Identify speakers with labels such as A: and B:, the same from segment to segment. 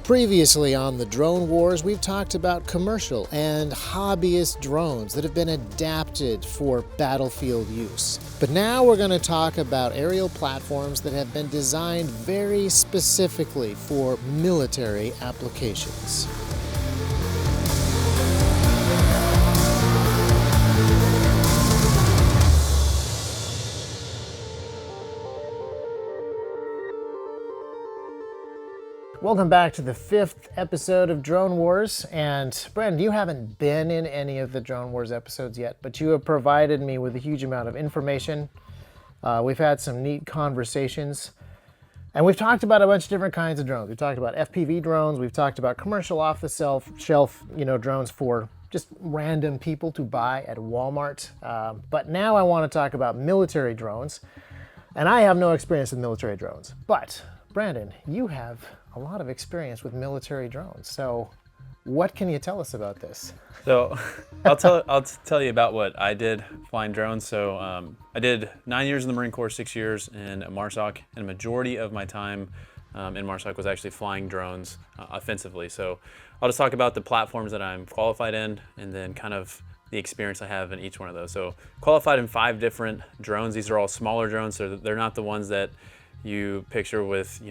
A: Previously on the Drone Wars, we've talked about commercial and hobbyist drones that have been adapted for battlefield use. But now we're going to talk about aerial platforms that have been designed very specifically for military applications. Welcome back to the 5th episode of Drone Wars. And Brandon, you haven't been in any of the Drone Wars episodes yet, but you have provided me with a huge amount of information. We've had some neat conversations, and we've talked about a bunch of different kinds of drones. We've talked about FPV drones. We've talked about commercial off-the-shelf, drones for just random people to buy at Walmart. But now I want to talk about military drones, and I have no experience with military drones. But Brandon, you have a lot of experience with military drones. So what can you tell us about this?
B: So I'll tell you about what I did flying drones. So I did 9 years in the Marine Corps, 6 years in MARSOC, and a majority of my time in MARSOC was actually flying drones offensively. So I'll just talk about the platforms that I'm qualified in, and then kind of the experience I have in each one of those. So qualified in 5 different drones. These are all smaller drones, so they're not the ones that you picture with,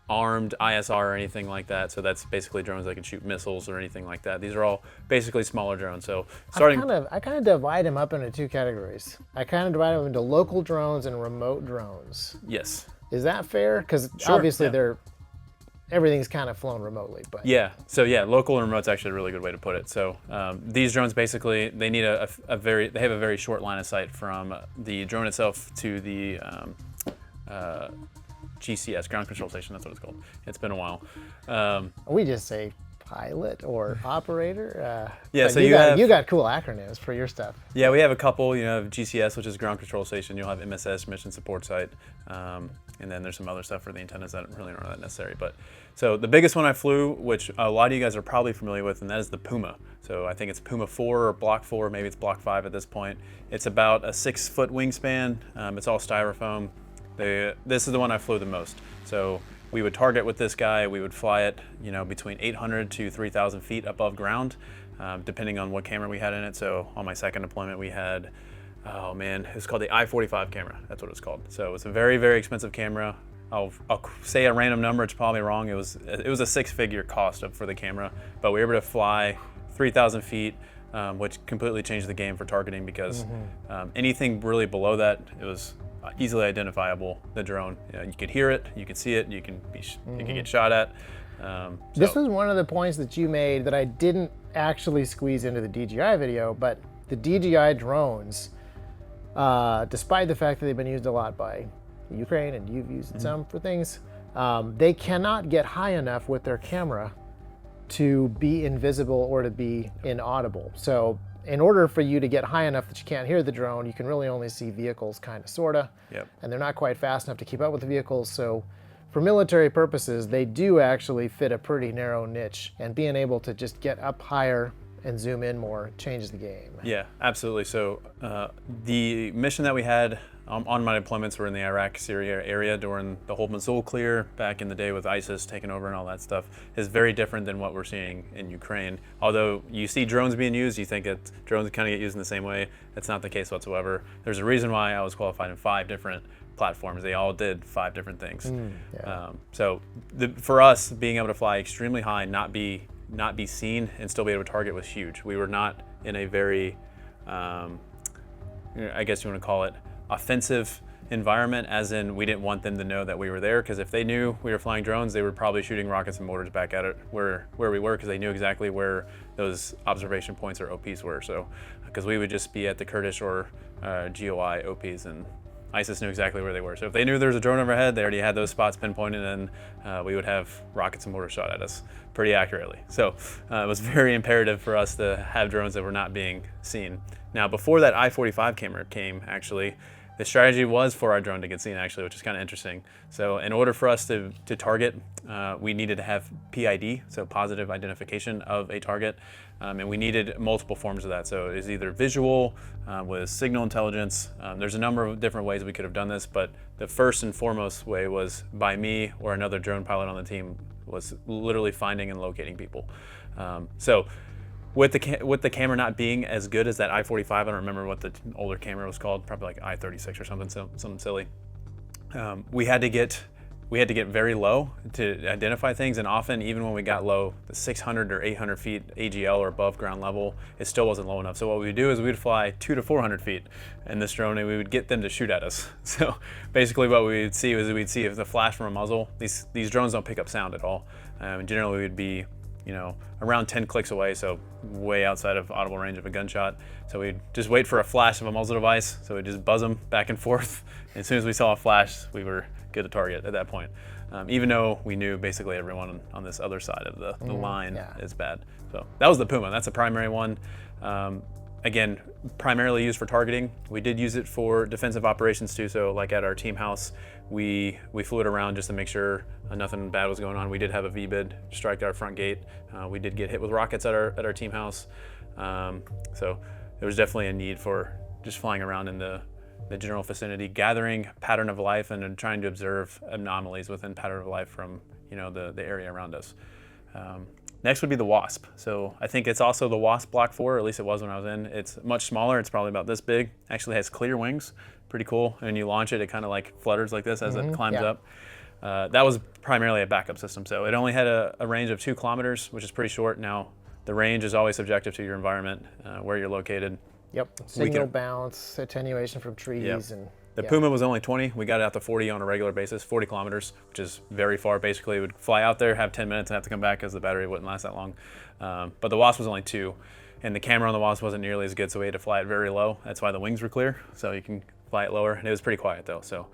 B: armed ISR or anything like that. So that's basically drones that can shoot missiles or anything like that. These are all basically smaller drones. So starting,
A: I kind of divide them up into 2 categories. I kind of divide them into local drones and remote drones.
B: yes.
A: Is that fair? Because
B: Sure,
A: obviously
B: yeah.
A: everything's kind of flown remotely. But
B: Yeah. So yeah, local and remote's actually a really good way to put it. So these drones basically, they need they have a very short line of sight from the drone itself to the GCS, ground control station. That's what it's called. It's been a while.
A: we just say pilot or operator.
B: Yeah,
A: but
B: so
A: you got cool acronyms for your stuff.
B: Yeah, we have a couple. You have GCS, which is ground control station. You'll have MSS, mission support site, and then there's some other stuff for the antennas that really aren't that necessary. But so the biggest one I flew, which a lot of you guys are probably familiar with, and that is the Puma. So I think it's Puma 4 or Block 4, maybe it's Block 5 at this point. It's about a 6-foot wingspan. It's all styrofoam. This is the one I flew the most. So we would target with this guy. We would fly it, between 800 to 3,000 feet above ground, depending on what camera we had in it. So on my second deployment, we had, it's called the I-45 camera. That's what it's called. So it's a very, very expensive camera. I'll say a random number. It's probably wrong. It was a 6-figure cost for the camera, but we were able to fly 3,000 feet, which completely changed the game for targeting because anything really below that, it was easily identifiable, the drone. You could hear it, you could see it, you can get shot at.
A: This was one of the points that you made that I didn't actually squeeze into the DJI video, but the DJI drones, despite the fact that they've been used a lot by Ukraine and you've used some for things, they cannot get high enough with their camera to be invisible or to be inaudible. So in order for you to get high enough that you can't hear the drone, you can really only see vehicles, kind of, sort of.
B: Yep.
A: And they're not quite fast enough to keep up with the vehicles. So for military purposes, they do actually fit a pretty narrow niche. And being able to just get up higher and zoom in more changes the game.
B: Yeah, absolutely. So the mission that we had on my deployments were in the Iraq-Syria area during the whole Mosul clear back in the day with ISIS taking over and all that stuff is very different than what we're seeing in Ukraine. Although you see drones being used, you think that drones kind of get used in the same way. That's not the case whatsoever. There's a reason why I was qualified in 5 different platforms. They all did 5 different things. For us, being able to fly extremely high, not be seen, and still be able to target was huge. We were not in a very, I guess you want to call it, offensive environment, as in we didn't want them to know that we were there, because if they knew we were flying drones, they were probably shooting rockets and mortars back at it where we were, because they knew exactly where those observation points or OPs were. So because we would just be at the Kurdish or GOI OPs, and ISIS knew exactly where they were. So if they knew there was a drone overhead, they already had those spots pinpointed, and we would have rockets and mortars shot at us pretty accurately. So it was very imperative for us to have drones that were not being seen. Now, before that I-45 camera came, actually, the strategy was for our drone to get seen, actually, which is kind of interesting. So in order for us to target, we needed to have PID, so positive identification of a target, and we needed multiple forms of that. So it was either visual, with signal intelligence. There's a number of different ways we could have done this, but the first and foremost way was by me or another drone pilot on the team was literally finding and locating people. So with the camera not being as good as that I-45, I don't remember what the older camera was called, probably like I-36 or something silly. We had to get very low to identify things, and often even when we got low, the 600 or 800 feet AGL or above ground level, it still wasn't low enough. So what we would do is we'd fly 200 to 400 feet in this drone, and we would get them to shoot at us. So basically what we would see was we'd see if the flash from a muzzle. These drones don't pick up sound at all. Generally we'd be around 10 clicks away, so way outside of audible range of a gunshot. So we'd just wait for a flash of a muzzle device. So we'd just buzz them back and forth. And as soon as we saw a flash, we were good to target at that point. Even though we knew basically everyone on this other side of the line is bad. So that was the Puma. That's the primary one. Again, primarily used for targeting. We did use it for defensive operations too. So like at our team house, we flew it around just to make sure nothing bad was going on. We did have a VBID strike our front gate. We did get hit with rockets at our team house. So there was definitely a need for just flying around in the general vicinity, gathering pattern of life and then trying to observe anomalies within pattern of life from the area around us. Next would be the Wasp. So I think it's also the Wasp Block 4, or at least it was when I was in. It's much smaller. It's probably about this big. Actually has clear wings. Pretty cool. And when you launch it, it kind of like flutters like this as it climbs up. That was primarily a backup system. So it only had a range of 2 kilometers, which is pretty short. Now, the range is always subjective to your environment, where you're located.
A: Yep. Signal bounce, attenuation from trees, and
B: the Puma was only 20. We got it out to 40 on a regular basis, 40 kilometers, which is very far. Basically, it would fly out there, have 10 minutes, and have to come back because the battery wouldn't last that long. But the Wasp was only 2, and the camera on the Wasp wasn't nearly as good, so we had to fly it very low. That's why the wings were clear, so you can fly it lower. And it was pretty quiet though. So,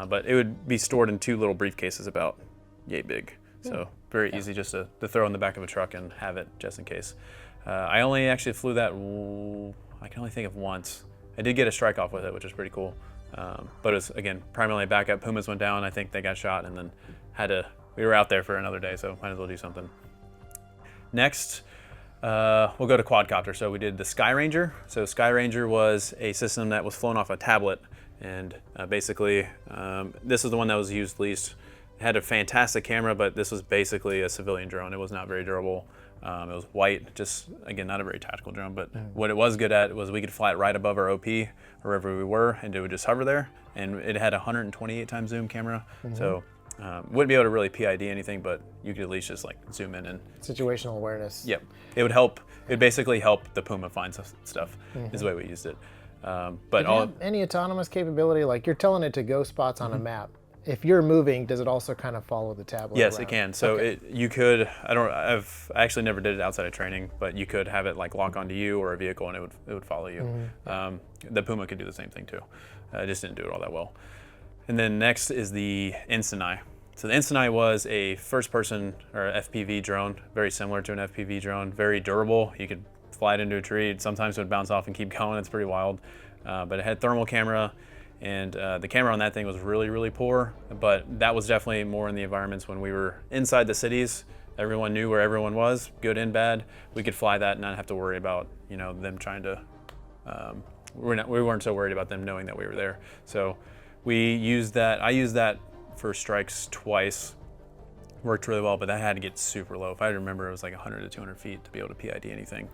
B: but it would be stored in 2 little briefcases about yay big. So very easy just to throw in the back of a truck and have it just in case. I only actually flew that. I can only think of once. I did get a strike off with it, which was pretty cool. But it was, again, primarily backup. Pumas went down. I think they got shot, and then we were out there for another day, so might as well do something. Next, we'll go to quadcopter. So we did the Sky Ranger. So Sky Ranger was a system that was flown off a tablet, and basically, this is the one that was used least. It had a fantastic camera, but this was basically a civilian drone. It was not very durable. It was white, just, again, not a very tactical drone, but what it was good at was we could fly it right above our OP, wherever we were, and it would just hover there. And it had a 128 times zoom camera, so wouldn't be able to really PID anything, but you could at least just like zoom in and...
A: Situational awareness.
B: Yep. It would help, it would basically help the Puma find stuff, is the way we used it. But
A: Did it have any autonomous capability? Like you're telling it to go spots on a map. If you're moving, does it also kind of follow the tablet?
B: Yes,
A: around?
B: it can. So you could, I actually never did it outside of training, but you could have it like lock onto you or a vehicle and it would follow you. The Puma could do the same thing too. I just didn't do it all that well. And then next is the Instant Eye. So the Instant Eye was a first person or FPV drone, very similar to an FPV drone, very durable. You could fly it into a tree. Sometimes it would bounce off and keep going. It's pretty wild. But it had thermal camera. And the camera on that thing was really, really poor, but that was definitely more in the environments when we were inside the cities. Everyone knew where everyone was, good and bad. We could fly that and not have to worry about, them trying to, we weren't so worried about them knowing that we were there. So I used that for strikes twice. Worked really well, but that had to get super low. If I remember, it was like 100 to 200 feet to be able to PID anything.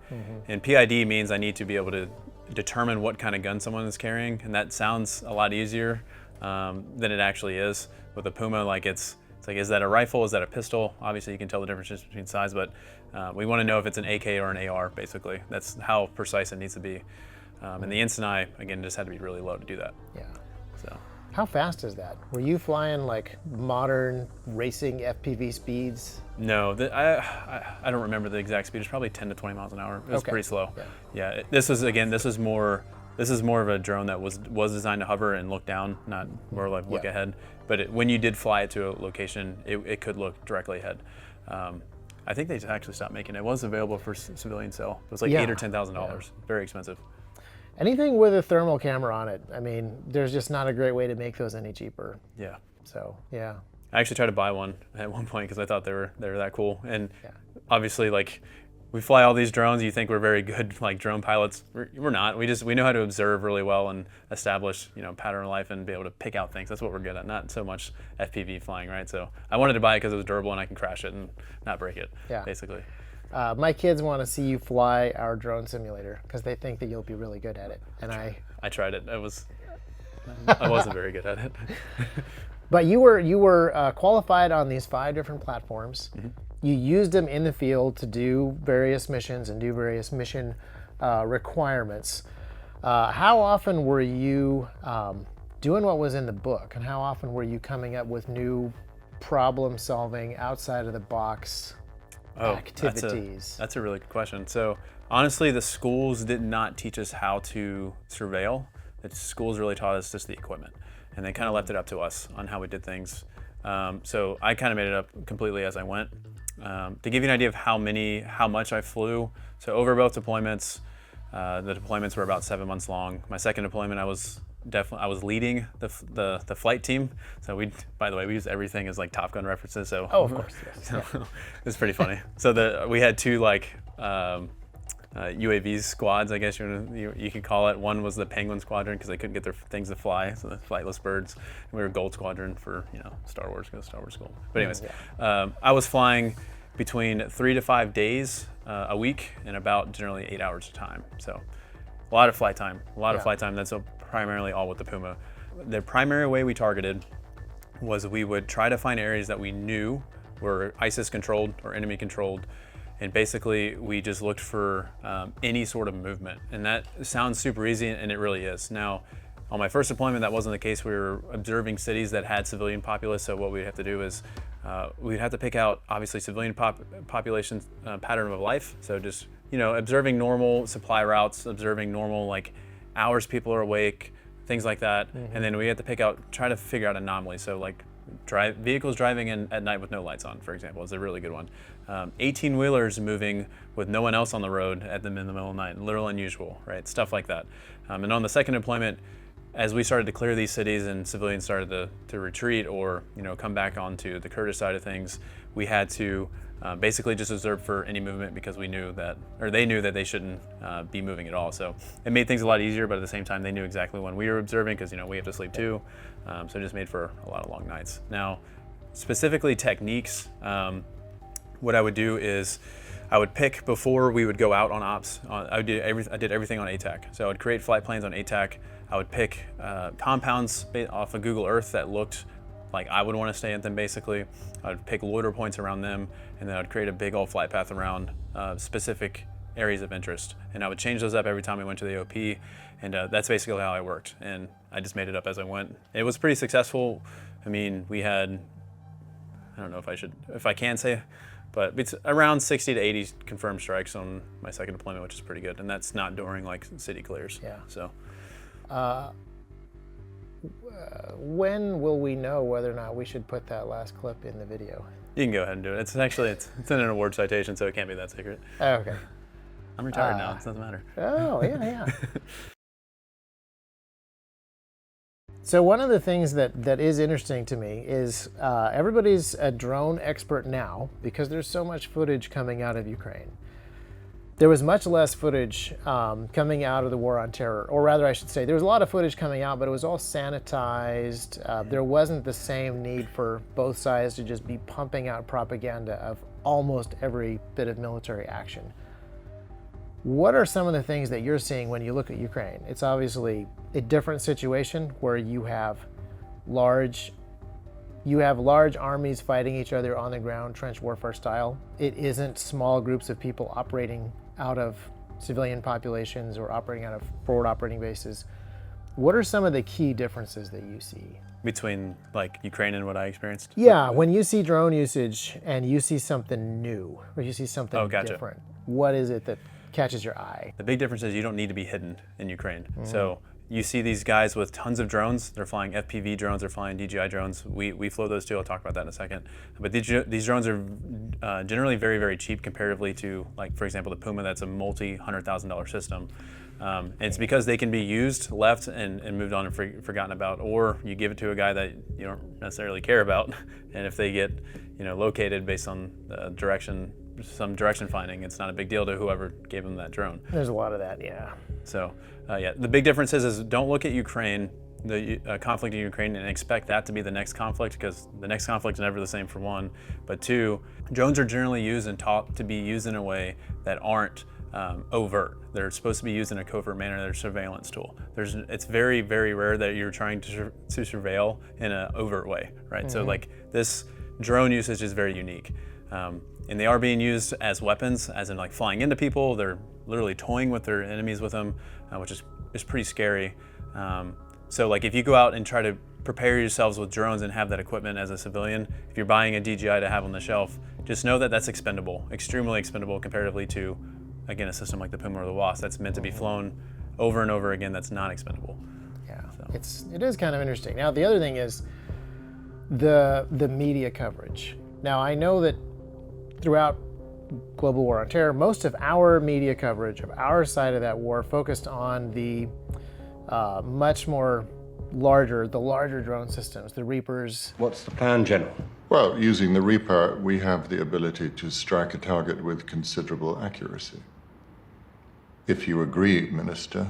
B: And PID means I need to be able to determine what kind of gun someone is carrying, and that sounds a lot easier than it actually is. With a Puma, it's like, is that a rifle? Is that a pistol? Obviously, you can tell the differences between size, but we want to know if it's an AK or an AR, basically. That's how precise it needs to be. And the Instant Eye, again, just had to be really low to do that.
A: Yeah.
B: So.
A: How fast is that? Were you flying like modern racing FPV speeds?
B: No, I don't remember the exact speed. It's probably 10 to 20 miles an hour. It was pretty slow. Yeah. This is more of a drone that was designed to hover and look down, not more like look ahead. But when you did fly it to a location, it could look directly ahead. I think they actually stopped making it. It was available for civilian sale. It was like $8,000 or $10,000. Very expensive.
A: Anything with a thermal camera on it, I mean, there's just not a great way to make those any cheaper.
B: Yeah.
A: So, yeah.
B: I actually tried to buy one at one point because I thought they were that cool. And obviously, like, we fly all these drones. You think we're very good, like drone pilots. We're not. We know how to observe really well and establish, pattern of life and be able to pick out things. That's what we're good at. Not so much FPV flying, right? So I wanted to buy it because it was durable and I can crash it and not break it.
A: Yeah.
B: Basically.
A: My kids want to see you fly our drone simulator because they think that you'll be really good at it. And
B: I tried it. I wasn't very good at it.
A: But you were qualified on these 5 different platforms. Mm-hmm. You used them in the field to do various missions and do various mission requirements. How often were you doing what was in the book, and how often were you coming up with new problem-solving, outside-of-the-box activities?
B: That's a really good question. So honestly, the schools did not teach us how to surveil. The schools really taught us just the equipment, and they kind of left it up to us on how we did things. So I kind of made it up completely as I went. To give you an idea of how much I flew, so over both deployments, the deployments were about 7 months long. My second deployment, I was leading the flight team. So by the way, we use everything as like Top Gun references. So
A: of course, yes.
B: So, it's pretty funny. So we had 2 UAV squads, I guess you could call it. One was the Penguin Squadron because they couldn't get their things to fly, so the flightless birds. And we were Gold Squadron for Star Wars, because Star Wars Gold. But anyways, I was flying between 3 to 5 days a week and about generally 8 hours of time. So a lot of flight time. That's primarily all with the Puma. The primary way we targeted was we would try to find areas that we knew were ISIS controlled or enemy controlled. And basically, we just looked for any sort of movement. And that sounds super easy, and it really is. Now, on my first deployment, that wasn't the case. We were observing cities that had civilian populace, so what we'd have to do is we'd have to pick out, obviously, civilian population pattern of life. So just, observing normal supply routes, observing normal, hours people are awake, things like that. Mm-hmm. And then we had to try to figure out anomalies. So, vehicles driving in at night with no lights on, for example, is a really good one. 18-wheelers moving with no one else on the road in the middle of the night, a little unusual, right? Stuff like that. And on the second deployment, as we started to clear these cities and civilians started to retreat or come back onto the Kurdish side of things, we had to basically just observe for any movement because they knew that they shouldn't be moving at all. So it made things a lot easier, but at the same time, they knew exactly when we were observing because we have to sleep too. So it just made for a lot of long nights. Now, specifically techniques, what I would do is I would pick before we would go out on ops. I did everything on ATAC. So I would create flight plans on ATAC. I would pick compounds off of Google Earth that looked like I would want to stay at them, basically. I would pick loiter points around them, and then I'd create a big old flight path around specific areas of interest. And I would change those up every time we went to the OP, and that's basically how I worked. And I just made it up as I went. It was pretty successful. I mean, we had, I don't know if I can say, but it's around 60 to 80 confirmed strikes on my second deployment, which is pretty good. And that's not during city clears.
A: Yeah.
B: So.
A: When will we know whether or not we should put that last clip in the video?
B: You can go ahead and do it. It's in an award citation, so it can't be that secret.
A: Oh, okay.
B: I'm retired now. It doesn't matter.
A: Oh, yeah. So one of the things that is interesting to me is everybody's a drone expert now because there's so much footage coming out of Ukraine. There was much less footage coming out of the war on terror, or rather I should say, there was a lot of footage coming out, but it was all sanitized. There wasn't the same need for both sides to just be pumping out propaganda of almost every bit of military action. What are some of the things that you're seeing when you look at Ukraine? It's obviously a different situation where you have large armies fighting each other on the ground, trench warfare style. It isn't small groups of people operating out of civilian populations or operating out of forward operating bases. What are some of the key differences that you see?
B: Between Ukraine and what I experienced?
A: Yeah, when you see drone usage and you see something new or you see something different, what is it that catches your eye?
B: The big difference is you don't need to be hidden in Ukraine. Mm-hmm. So you see these guys with tons of drones. They're flying FPV drones. They're flying DJI drones. We flew those too. I'll talk about that in a second. But these drones are generally very, very cheap comparatively to, for example, the Puma. That's a multi-$100,000 system. And it's because they can be used, left, and moved on and forgotten about. Or you give it to a guy that you don't necessarily care about. And if they get located based on the direction some direction finding. It's not a big deal to whoever gave them that drone.
A: There's a lot of that, yeah.
B: So yeah, the big difference is don't look at Ukraine, the conflict in Ukraine, and expect that to be the next conflict, because the next conflict is never the same, for one. But two, drones are generally used and taught to be used in a way that aren't overt. They're supposed to be used in a covert manner. They're a surveillance tool. It's very, very rare that you're trying to surveil in an overt way, right? So like this drone usage is very unique. And they are being used as weapons, as in like flying into people. They're literally toying with their enemies with them, which is pretty scary. So like if you go out and try to prepare yourselves with drones and have that equipment as a civilian, if you're buying a DJI to have on the shelf, just know that that's expendable, extremely expendable comparatively to, again, a system like the Puma or the Wasp that's meant to be flown over and over again. That's not expendable.
A: Yeah, so. It is kind of interesting. Now the other thing is the media coverage. Now I know that throughout global war on terror, most of our media coverage of our side of that war focused on the much more larger drone systems, the Reapers.
C: What's the plan, General?
D: Well, using the Reaper, we have the ability to strike a target with considerable accuracy. If you agree, Minister.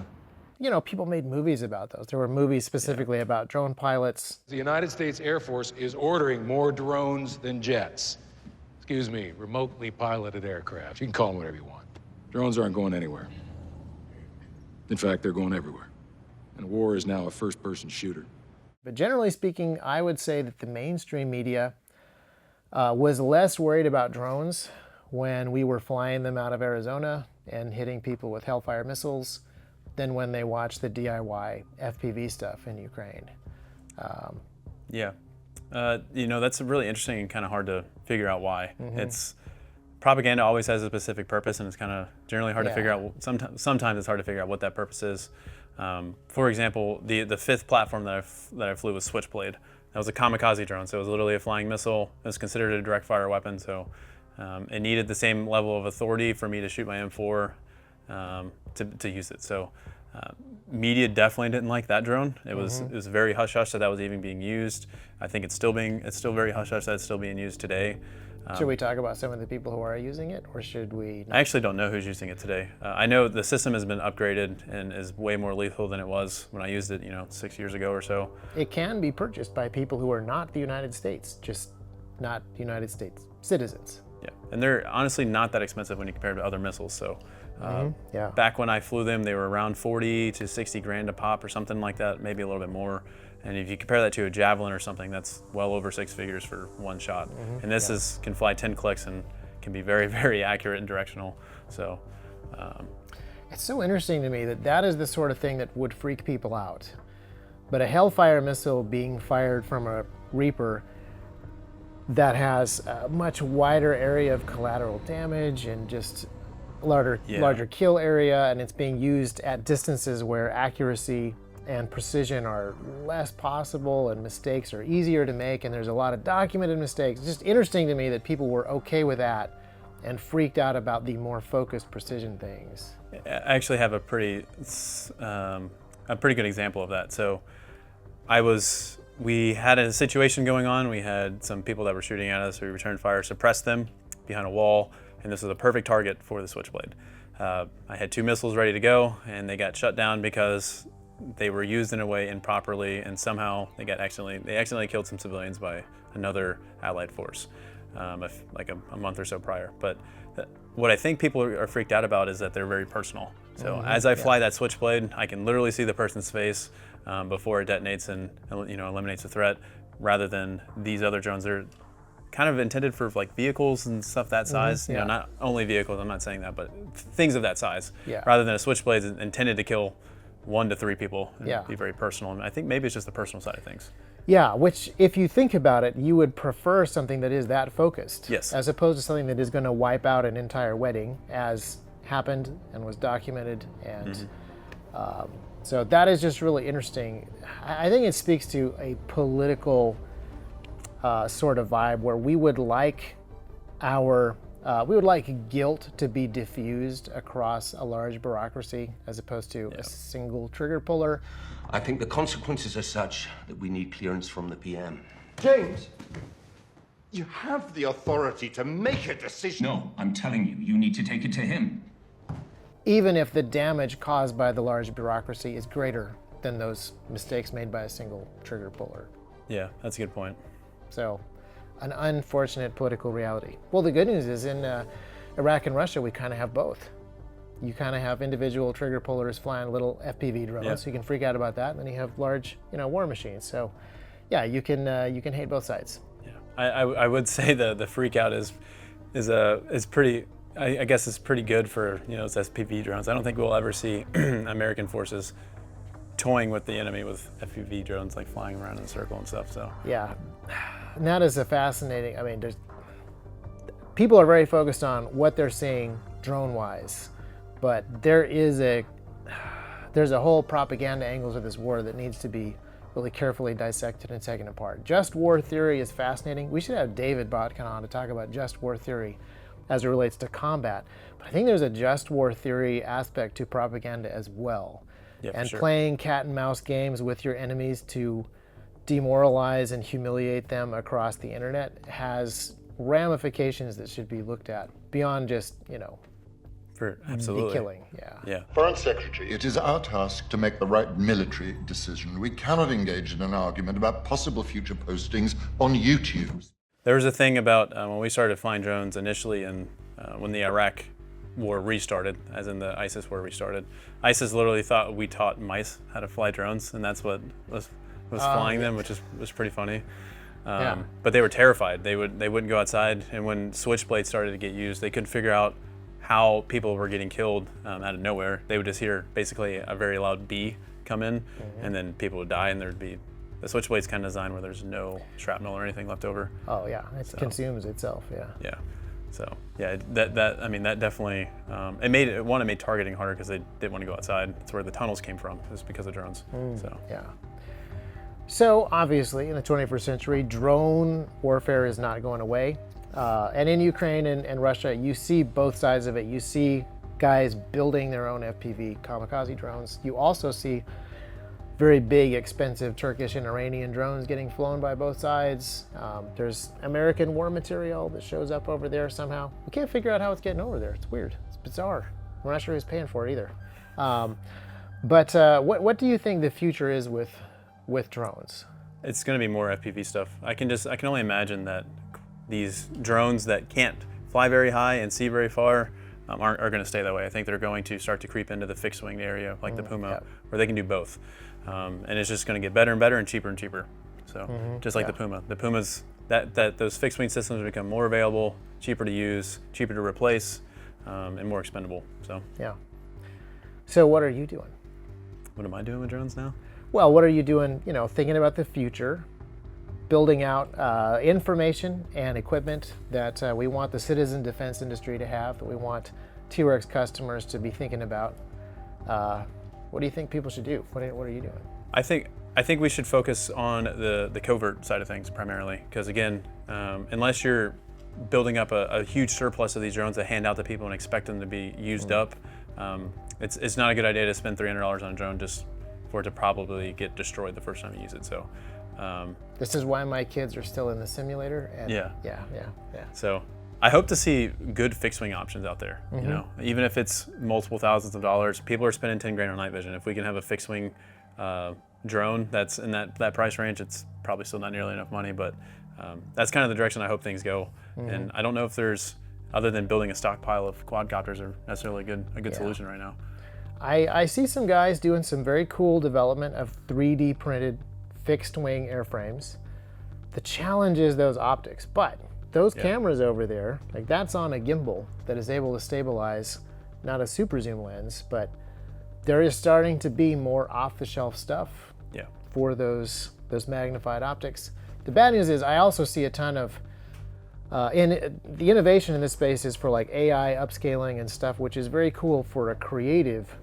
A: You know, people made movies about those. There were movies specifically about drone pilots.
E: The United States Air Force is ordering more drones than jets. Excuse me, remotely piloted aircraft. You can call them whatever you want. Drones aren't going anywhere. In fact, they're going everywhere. And war is now a first-person shooter.
A: But generally speaking, I would say that the mainstream media was less worried about drones when we were flying them out of Arizona and hitting people with Hellfire missiles than when they watched the DIY FPV stuff in Ukraine.
B: Yeah. You know, that's really interesting and kind of hard to figure out why. It's propaganda always has a specific purpose, and it's kind of generally hard to figure out. Sometimes it's hard to figure out what that purpose is. For example, the fifth platform that I flew was Switchblade. That was a kamikaze drone, so it was literally a flying missile. It was considered a direct fire weapon, so it needed the same level of authority for me to shoot my M4 to use it. So media definitely didn't like that drone. It was very hush hush that was even being used. I think it's still very hush hush that it's still being used today.
A: Should we talk about some of the people who are using it, or should we not?
B: I actually don't know who's using it today. I know the system has been upgraded and is way more lethal than it was when I used it, 6 years ago or so.
A: It can be purchased by people who are not the United States, just not United States citizens.
B: Yeah, and they're honestly not that expensive when you compare to other missiles. So back when I flew them, they were around 40 to 60 grand a pop or something like that, maybe a little bit more. And if you compare that to a Javelin or something, that's well over 6 figures for one shot. And this can fly 10 clicks and can be very, very accurate and directional. So
A: it's so interesting to me that is the sort of thing that would freak people out. But a Hellfire missile being fired from a Reaper that has a much wider area of collateral damage and just larger kill area, and it's being used at distances where accuracy and precision are less possible and mistakes are easier to make, and there's a lot of documented mistakes. It's just interesting to me that people were okay with that and freaked out about the more focused precision things.
B: I actually have a pretty good example of that. So we had a situation going on. We had some people that were shooting at us. We returned fire, suppressed them behind a wall, and this was a perfect target for the Switchblade. I had 2 missiles ready to go, and they got shut down because they were used in a way improperly, and somehow they accidentally killed some civilians by another allied force, like a month or so prior. But what I think people are freaked out about is that they're very personal. So as I fly that Switchblade, I can literally see the person's face before it detonates and eliminates the threat, rather than these other drones. They're kind of intended for like vehicles and stuff that size. Not only vehicles, I'm not saying that, but things of that size. Rather than a Switchblade is intended to kill 1 to 3 people and be very personal. And I think maybe it's just the personal side of things.
A: Yeah, which if you think about it, you would prefer something that is that focused.
B: Yes.
A: As opposed to something that is going to wipe out an entire wedding, as happened and was documented. And so that is just really interesting. I think it speaks to a political sort of vibe where we would like guilt to be diffused across a large bureaucracy as opposed to a single trigger puller.
C: I think the consequences are such that we need clearance from the PM.
F: James,
C: You have the authority to make a decision.
F: No, I'm telling you, you need to take it to him.
A: Even if the damage caused by the large bureaucracy is greater than those mistakes made by a single trigger puller.
B: Yeah, that's a good point.
A: So, an unfortunate political reality. Well, the good news is in Iraq and Russia, we kind of have both. You kind of have individual trigger pullers flying little FPV drones,
B: Yeah.
A: so you can freak out about that. And then you have large, war machines. So, yeah, you can hate both sides.
B: Yeah, I would say the freak out is pretty. I guess it's pretty good for those SPV drones. I don't think we'll ever see American forces toying with the enemy with FPV drones, like flying around in a circle and stuff. So
A: Yeah, and that is a fascinating. I mean, people are very focused on what they're seeing drone-wise, but there's a whole propaganda angles of this war that needs to be really carefully dissected and taken apart. Just war theory is fascinating. We should have David Botkin on to talk about just war theory as it relates to combat. But I think there's a just war theory aspect to propaganda as well.
B: Yeah, for
A: and
B: sure.
A: playing cat and mouse games with your enemies to demoralize and humiliate them across the internet has ramifications that should be looked at beyond just,
B: for
A: the
B: absolutely.
A: killing. Yeah.
B: Yeah.
D: Foreign Secretary, it is our task to make the right military decision. We cannot engage in an argument about possible future postings on YouTube.
B: There was a thing about when we started flying drones initially, and when the Iraq war restarted, as in the ISIS war restarted. ISIS literally thought we taught mice how to fly drones, and that's what was flying them, which was pretty funny.
A: Yeah.
B: But they were terrified. They wouldn't go outside, and when switchblades started to get used, they couldn't figure out how people were getting killed out of nowhere. They would just hear basically a very loud bee come in, and then people would die, and there'd be the switchblade's kind of designed where there's no shrapnel or anything left over.
A: Oh yeah, it consumes itself. Yeah.
B: Yeah. So yeah, that definitely it made targeting harder because they didn't want to go outside. That's where the tunnels came from. It was because of drones. So
A: Yeah. So obviously, in the 21st century, drone warfare is not going away. And in Ukraine and Russia, you see both sides of it. You see guys building their own FPV kamikaze drones. You also see very big, expensive Turkish and Iranian drones getting flown by both sides. There's American war material that shows up over there somehow. We can't figure out how it's getting over there. It's weird. It's bizarre. We're not sure who's paying for it either. But what do you think the future is with drones?
B: it's going to be more FPV stuff. I can only imagine that these drones that can't fly very high and see very far are going to stay that way. I think they're going to start to creep into the fixed wing area, like the Puma, where they can do both. And it's just going to get better and better and cheaper. So just like the Puma. The Pumas, those fixed wing systems become more available, cheaper to use, cheaper to replace, and more expendable. So
A: yeah. So what are you doing?
B: what am I doing with drones now?
A: Well, what are you doing, thinking about the future, building out information and equipment that we want the citizen defense industry to have, that we want T-Rex customers to be thinking about. What do you think people should do? What are you doing?
B: I think we should focus on the covert side of things primarily, because again, unless you're building up a huge surplus of these drones to hand out to people and expect them to be used up, it's not a good idea to spend $300 on a drone just for it to probably get destroyed the first time you use it. So
A: This is why my kids are still in the simulator. And
B: Yeah.
A: So
B: I hope to see good fixed wing options out there. Even if it's multiple thousands of dollars, people are spending 10 grand on night vision. If we can have a fixed wing drone that's in that price range, it's probably still not nearly enough money, but that's kind of the direction I hope things go. And I don't know if there's, other than building a stockpile of quadcopters, are necessarily a good solution right now.
A: I see some guys doing some very cool development of 3D printed fixed wing airframes. The challenge is those optics, but those cameras over there, like that's on a gimbal that is able to stabilize, not a super zoom lens, but there is starting to be more off-the-shelf stuff for those magnified optics. The bad news is I also see a ton of the innovation in this space is for like AI upscaling and stuff, which is very cool for a creative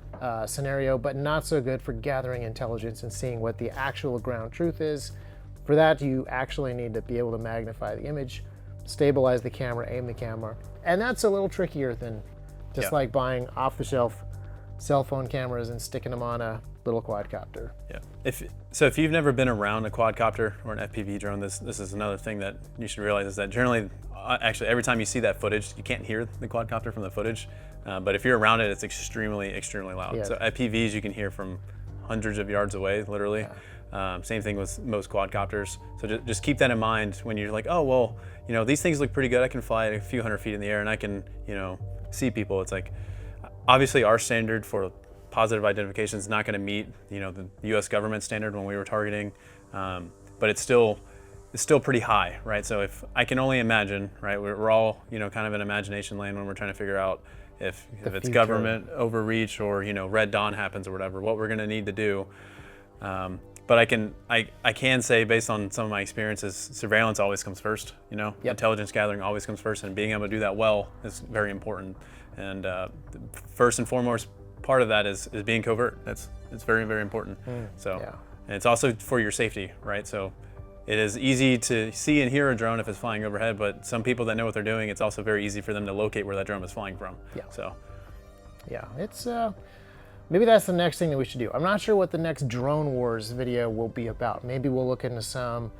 A: scenario, but not so good for gathering intelligence and seeing what the actual ground truth is. For that, you actually need to be able to magnify the image, stabilize the camera, aim the camera, and that's a little trickier than just like buying off-the-shelf cell phone cameras and sticking them on a little quadcopter.
B: Yeah. If you've never been around a quadcopter or an FPV drone, this is another thing that you should realize is that generally, actually, every time you see that footage, you can't hear the quadcopter from the footage. But if you're around it, it's extremely, extremely loud.
A: Yeah.
B: So FPVs you can hear from hundreds of yards away, literally. Same thing with most quadcopters. So just keep that in mind when you're like, oh, well, these things look pretty good. I can fly a few hundred feet in the air and I can, see people. It's like, obviously our standard for positive identification is not going to meet, the U.S. government standard when we were targeting, but it's still pretty high, right? So if I can only imagine, right, we're all, kind of in imagination land when we're trying to figure out if it's government overreach or, Red Dawn happens or whatever, what we're going to need to do. But I can say, based on some of my experiences, surveillance always comes first. Intelligence gathering always comes first, and being able to do that well is very important. And first and foremost, part of that is being covert. It's very, very important. And it's also for your safety, right? So it is easy to see and hear a drone if it's flying overhead, but some people that know what they're doing, it's also very easy for them to locate where that drone is flying from.
A: Yeah, it's maybe that's the next thing that we should do. I'm not sure what the next Drone Wars video will be about. Maybe we'll look into some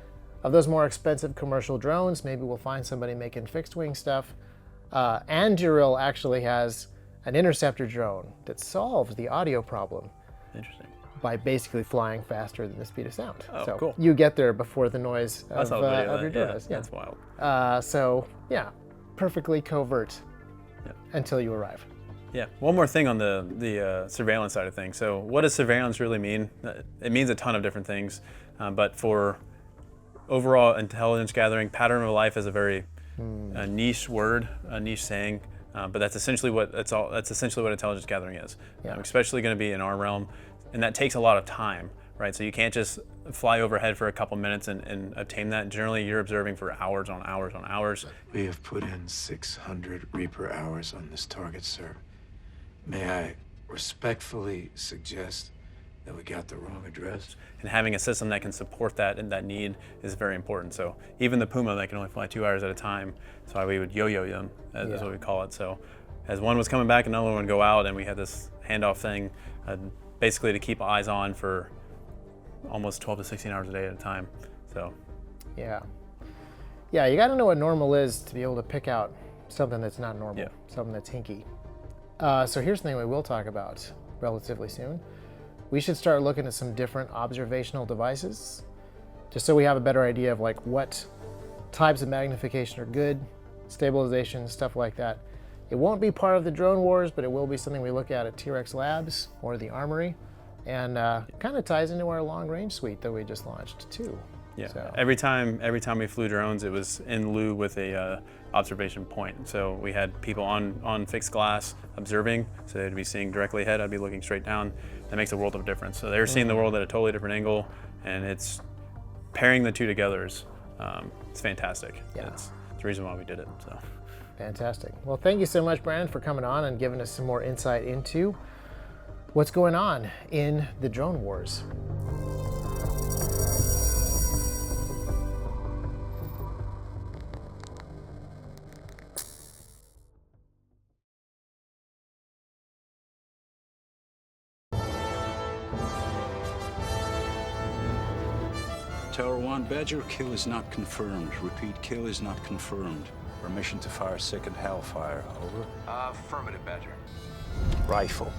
A: of those more expensive commercial drones. Maybe we'll find somebody making fixed wing stuff. Anduril actually has an interceptor drone that solves the audio problem.
B: Interesting.
A: By basically flying faster than the speed of sound.
B: Oh,
A: so
B: cool.
A: You get there before the noise of your
B: yeah,
A: doors.
B: That's wild.
A: So yeah, perfectly covert until you arrive.
B: Yeah, one more thing on the surveillance side of things. So what does surveillance really mean? It means a ton of different things, but for overall intelligence gathering, pattern of life is a very niche word, a niche saying, but that's essentially what intelligence gathering is. Especially going to be in our realm, and that takes a lot of time, right? So you can't just fly overhead for a couple minutes and obtain that. Generally, you're observing for hours on hours on hours.
G: We have put in 600 Reaper hours on this target, sir. May I respectfully suggest that we got the wrong address?
B: And having a system that can support that and that need is very important. So even the Puma that can only fly 2 hours at a time, that's why we would yo-yo them, that's what we call it. So as one was coming back, another one would go out, and we had this handoff thing, basically to keep eyes on for almost 12 to 16 hours a day at a time. So
A: yeah, you got to know what normal is to be able to pick out something that's not normal, something that's hinky. So here's the thing we will talk about relatively soon. We should start looking at some different observational devices, just so we have a better idea of like what types of magnification are good, stabilization, stuff like that. It won't be part of the Drone Wars, but it will be something we look at T-Rex Labs or the Armory, and kind of ties into our long range suite that we just launched too.
B: Yeah.
A: So.
B: Every time we flew drones, it was in lieu with a observation point. So we had people on fixed glass observing, so they'd be seeing directly ahead. I'd be looking straight down. That makes a world of difference. So they're seeing the world at a totally different angle, and it's pairing the two together is it's fantastic.
A: Yeah.
B: It's the reason why we did it. So.
A: Fantastic. Well, thank you so much, Brandon, for coming on and giving us some more insight into what's going on in the Drone Wars.
G: Tower 1, Badger kill is not confirmed. Repeat, kill is not confirmed. Permission to fire second Hellfire. Over.
C: Affirmative, Badger.
G: Rifle.